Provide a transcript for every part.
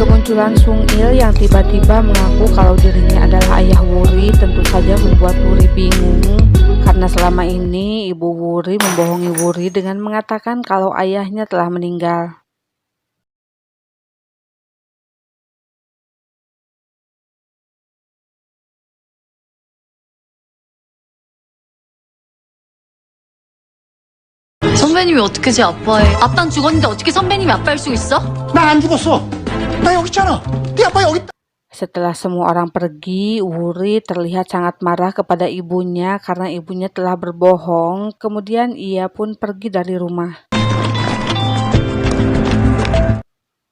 Kemunculan Sung Il yang tiba-tiba mengaku kalau dirinya adalah ayah Wuri tentu saja membuat Wuri bingung, karena selama ini ibu Wuri membohongi Wuri dengan mengatakan kalau ayahnya telah meninggal. 선배님이 어떻게 제 아빠의 아빠는 죽었는데 어떻게 선배님이 아빠일 수 있어? 나 안 죽었어. 나 여기 있잖아. 네 아빠 여기 있다. Setelah semua orang pergi, Wuri terlihat sangat marah kepada ibunya karena ibunya telah berbohong. Kemudian ia pun pergi dari rumah.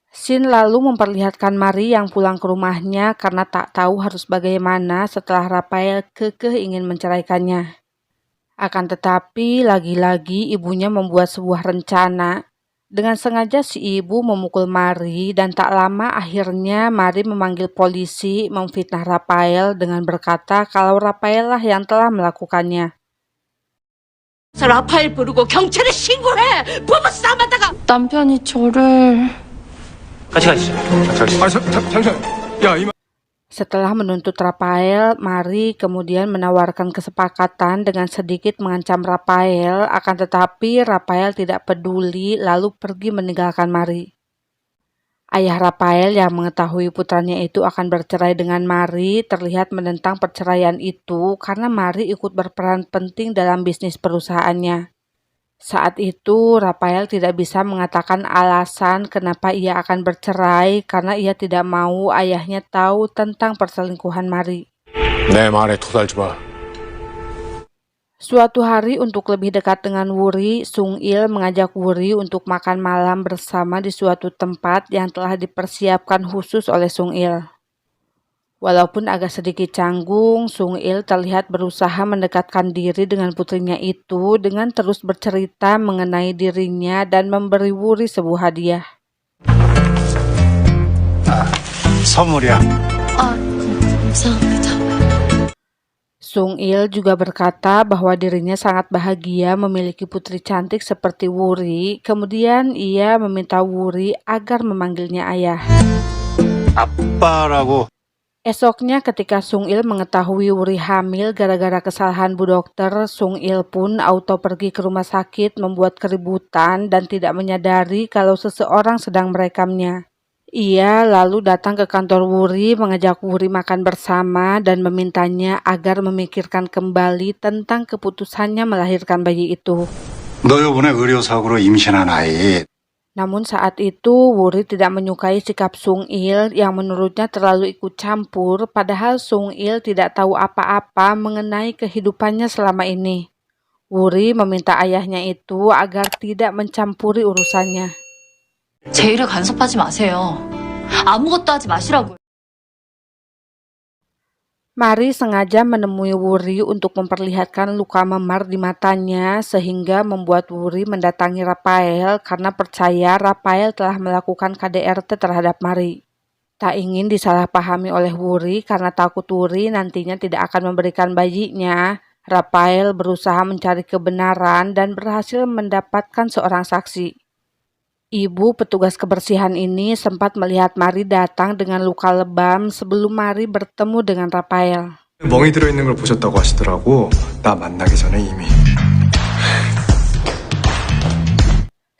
Shin lalu memperlihatkan Mari yang pulang ke rumahnya karena tak tahu harus bagaimana setelah Rafael kekeh ingin menceraikannya. Akan tetapi, lagi-lagi ibunya membuat sebuah rencana. Dengan sengaja si ibu memukul Mari dan tak lama akhirnya Mari memanggil polisi memfitnah Rafael dengan berkata kalau Rafael lah yang telah melakukannya. 라파엘 부르고 경찰에 신고해! 부부 싸움하다가 남편이 저를... 같이 가시죠. 잠시만. 야, Setelah menuntut Rafael, Mari kemudian menawarkan kesepakatan dengan sedikit mengancam Rafael, akan tetapi Rafael tidak peduli lalu pergi meninggalkan Mari. Ayah Rafael yang mengetahui putranya itu akan bercerai dengan Mari terlihat menentang perceraian itu karena Mari ikut berperan penting dalam bisnis perusahaannya. Saat itu, Rafael tidak bisa mengatakan alasan kenapa ia akan bercerai karena ia tidak mau ayahnya tahu tentang perselingkuhan Mari. 내 말에 토달지 마. Suatu hari untuk lebih dekat dengan Wuri, Sung Il mengajak Wuri untuk makan malam bersama di suatu tempat yang telah dipersiapkan khusus oleh Sung Il. Walaupun agak sedikit canggung, Sung Il terlihat berusaha mendekatkan diri dengan putrinya itu dengan terus bercerita mengenai dirinya dan memberi Wuri sebuah hadiah. 선물이야. 감사합니다. Sung Il juga berkata bahwa dirinya sangat bahagia memiliki putri cantik seperti Wuri. Kemudian ia meminta Wuri agar memanggilnya ayah. 아빠라고. Esoknya ketika Sung Il mengetahui Wuri hamil gara-gara kesalahan Bu Dokter, Sung Il pun auto pergi ke rumah sakit membuat keributan dan tidak menyadari kalau seseorang sedang merekamnya. Ia lalu datang ke kantor Wuri mengajak Wuri makan bersama dan memintanya agar memikirkan kembali tentang keputusannya melahirkan bayi itu. 너 요번에 의료사고로 임신한 아이. Namun saat itu Wuri tidak menyukai sikap Sung Il yang menurutnya terlalu ikut campur, padahal Sung Il tidak tahu apa-apa mengenai kehidupannya selama ini. Wuri meminta ayahnya itu agar tidak mencampuri urusannya. 제 일을 간섭하지 마세요. 아무것도 하지 마시라고요. Mari sengaja menemui Wuri untuk memperlihatkan luka memar di matanya sehingga membuat Wuri mendatangi Rafael karena percaya Rafael telah melakukan KDRT terhadap Mari. Tak ingin disalahpahami oleh Wuri karena takut Wuri nantinya tidak akan memberikan bayinya, Rafael berusaha mencari kebenaran dan berhasil mendapatkan seorang saksi. Ibu petugas kebersihan ini sempat melihat Mari datang dengan luka lebam sebelum Mari bertemu dengan Rafael. 멍이 들어있는 걸 보셨다고 하시더라고. 나 만나기 전에 이미.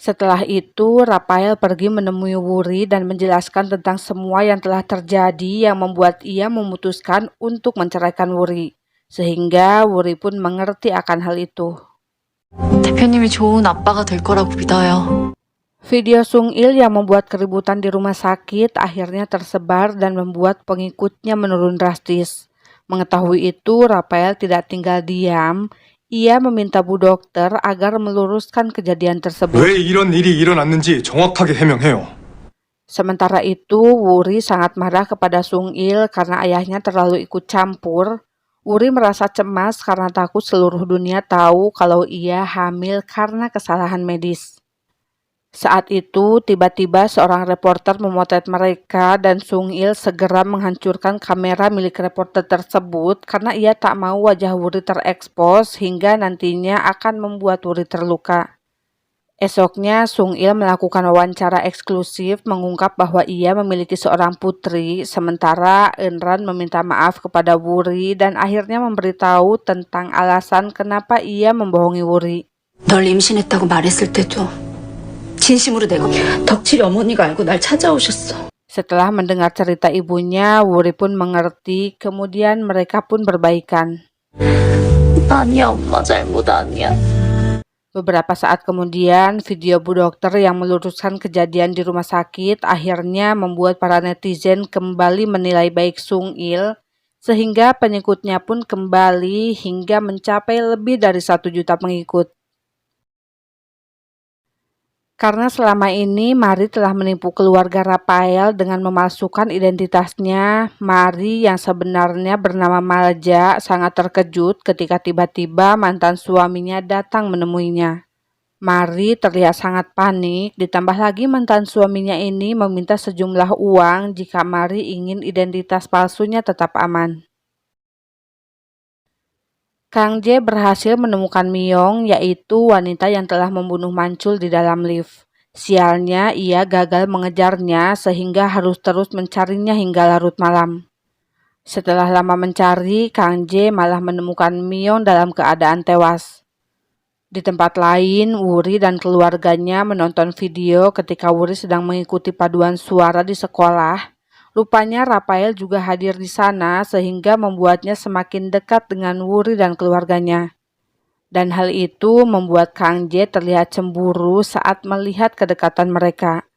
Setelah itu, Rafael pergi menemui Wuri dan menjelaskan tentang semua yang telah terjadi yang membuat ia memutuskan untuk menceraikan Wuri. Sehingga Wuri pun mengerti akan hal itu. 대표님이 좋은 아빠가 될 거라고 믿어요. Video Sung Il yang membuat keributan di rumah sakit akhirnya tersebar dan membuat pengikutnya menurun drastis. Mengetahui itu, Rafael tidak tinggal diam. Ia meminta Bu Dokter agar meluruskan kejadian tersebut. 왜 이런 일이 일어났는지 정확하게 해명해요. Sementara itu, Wuri sangat marah kepada Sung Il karena ayahnya terlalu ikut campur. Wuri merasa cemas karena takut seluruh dunia tahu kalau ia hamil karena kesalahan medis. Saat itu, tiba-tiba seorang reporter memotret mereka dan Sung Il segera menghancurkan kamera milik reporter tersebut karena ia tak mau wajah Wuri terekspos hingga nantinya akan membuat Wuri terluka. Esoknya, Sung Il melakukan wawancara eksklusif mengungkap bahwa ia memiliki seorang putri, sementara Eunran meminta maaf kepada Wuri dan akhirnya memberitahu tentang alasan kenapa ia membohongi Wuri. 널 임신했다고 말했을 때도 진심으로 내가 덕칠이 어머니가 알고 날 찾아오셨어. Setelah mendengar cerita ibunya, Wuri pun mengerti, kemudian mereka pun berbaikan. 아니야, 엄마 잘못 아니야. Beberapa saat kemudian, video Bu Dokter yang meluruskan kejadian di rumah sakit akhirnya membuat para netizen kembali menilai baik Sung Il, sehingga pengikutnya pun kembali hingga mencapai lebih dari 1 juta pengikut. Karena selama ini Mari telah menipu keluarga Rafael dengan memalsukan identitasnya, Mari yang sebenarnya bernama Malja sangat terkejut ketika tiba-tiba mantan suaminya datang menemuinya. Mari terlihat sangat panik, ditambah lagi mantan suaminya ini meminta sejumlah uang jika Mari ingin identitas palsunya tetap aman. Kang Jae berhasil menemukan Myung, yaitu wanita yang telah membunuh Mancul di dalam lift. Sialnya, ia gagal mengejarnya sehingga harus terus mencarinya hingga larut malam. Setelah lama mencari, Kang Jae malah menemukan Myung dalam keadaan tewas. Di tempat lain, Wuri dan keluarganya menonton video ketika Wuri sedang mengikuti paduan suara di sekolah. Rupanya Rafael juga hadir di sana sehingga membuatnya semakin dekat dengan Wuri dan keluarganya. Dan hal itu membuat Kang Jae terlihat cemburu saat melihat kedekatan mereka.